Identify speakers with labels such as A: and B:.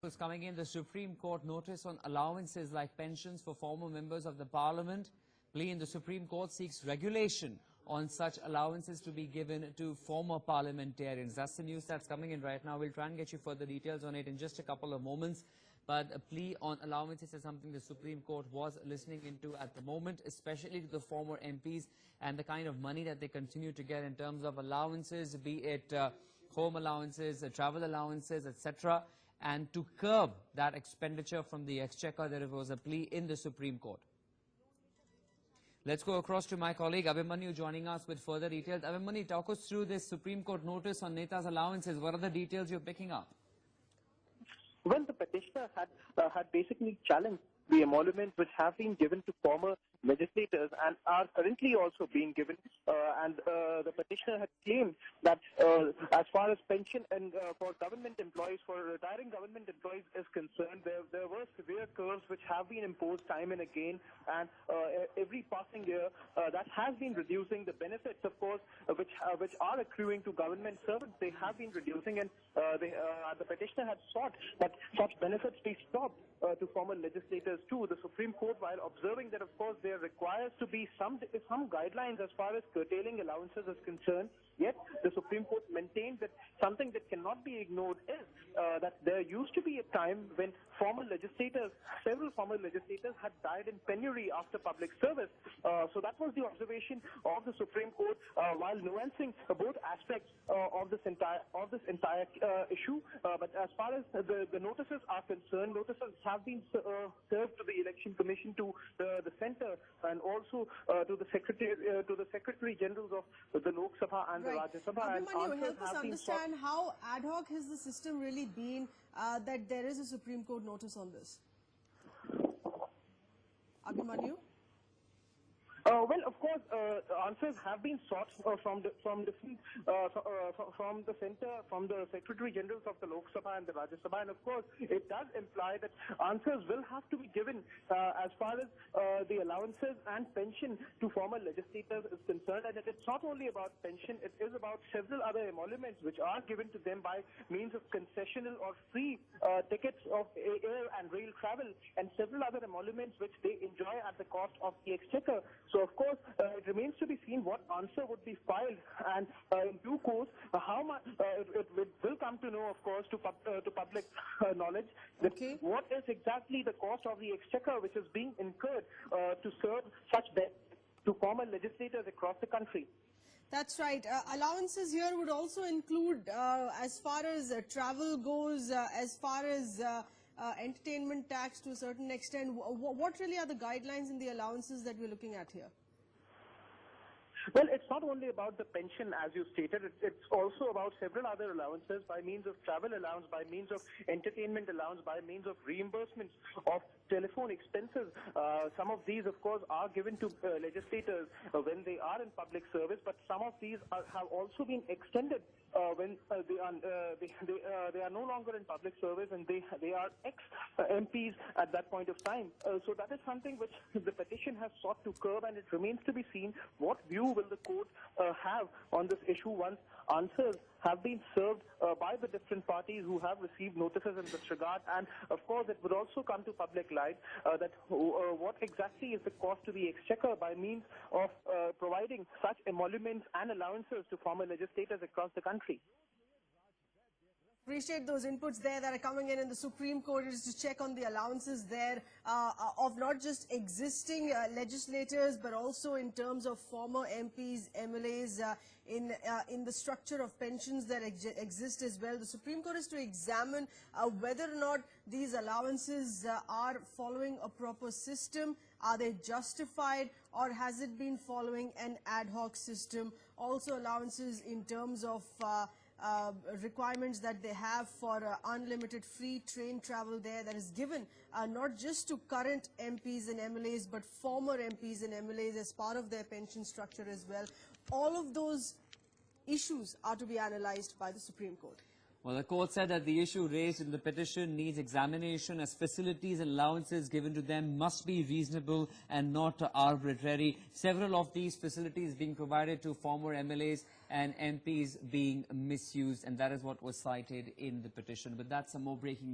A: is coming in. The Supreme Court notice on allowances like pensions for former members of the Parliament. Plea in the Supreme Court seeks regulation on such allowances to be given to former parliamentarians. That's the news that's coming in right now. We'll try and get you further details on it in just a couple of moments. But a plea on allowances is something the Supreme Court was listening into at the moment, especially to the former MPs and the kind of money that they continue to get in terms of allowances, be it home allowances, travel allowances, etc., and to curb that expenditure from the exchequer. There was a plea in the Supreme Court. Let's go across to my colleague Abhimanyu joining us with further details. Abhimanyu, talk us through this Supreme Court notice on Neta's allowances. What are the details you're picking up?
B: Well, the petitioner had basically challenged the emoluments which have been given to former legislators and are currently also being given, and the petitioner had claimed that as far as pension and for government employees, for retiring government employees is concerned, there were severe curves which have been imposed time and again, and every passing year that has been reducing the benefits, of course, which are accruing to government servants. They have been reducing, and the petitioner had sought that such benefits be stopped to former legislators too. The Supreme Court, while observing that, of course, there requires to be some guidelines as far as curtailing allowances is concerned, yet the Supreme Court maintained that something that cannot be ignored is that there used to be a time when several former legislators had died in penury after public service. So that was the observation of the Supreme Court while nuancing both aspects of this entire issue. But as far as the notices are concerned, notices have been served to the Election Commission, to the Centre, and also to the Secretary Generals of the Lok Sabha and the Rajya Sabha.
C: Abhimanyu, help us understand how ad hoc has the system really been that there is a Supreme Court notice on this? Abhimanyu?
B: Well, of course, answers have been sought from the Centre, from the Secretary Generals of the Lok Sabha and the Rajya Sabha, and of course, it does imply that answers will have to be given as far as the allowances and pension to former legislators is concerned. And it's not only about pension; it is about several other emoluments which are given to them by means of concessional or free tickets of air and rail travel, and several other emoluments which they enjoy at the cost of the exchequer. So, of course, it remains to be seen what answer would be filed, and in due course, how much it will come to know, of course, to public knowledge, that what is exactly the cost of the exchequer which is being incurred to serve such debt to former legislators across the country.
C: That's right. Allowances here would also include, as far as travel goes, as far as entertainment tax to a certain extent. What really are the guidelines in the allowances that we're looking at here?
B: Well, it's not only about the pension, as you stated. It's also about several other allowances by means of travel allowance, by means of entertainment allowance, by means of reimbursements of telephone expenses. Some of these, of course, are given to legislators when they are in public service, but some of these have also been extended when they are no longer in public service and they are ex-MPs at that point of time. So that is something which the petition has sought to curb, and it remains to be seen what view will the court have on this issue once answers have been served by the different parties who have received notices in this regard. And of course, it would also come to public light that what exactly is the cost to the exchequer by means of providing such emoluments and allowances to former legislators across the country.
C: Appreciate those inputs there that are coming in the Supreme Court is to check on the allowances there of not just existing legislators, but also in terms of former MPs, MLAs, in the structure of pensions that exist as well. The Supreme Court is to examine whether or not these allowances are following a proper system. Are they justified, or has it been following an ad hoc system? Also allowances in terms of requirements that they have for unlimited free train travel there that is given not just to current MPs and MLAs, but former MPs and MLAs as part of their pension structure as well. All of those issues are to be analyzed by the Supreme Court.
A: Well, the court said that the issue raised in the petition needs examination, as facilities and allowances given to them must be reasonable and not arbitrary. Several of these facilities being provided to former MLAs and MPs being misused, and that is what was cited in the petition. But that's some more breaking news.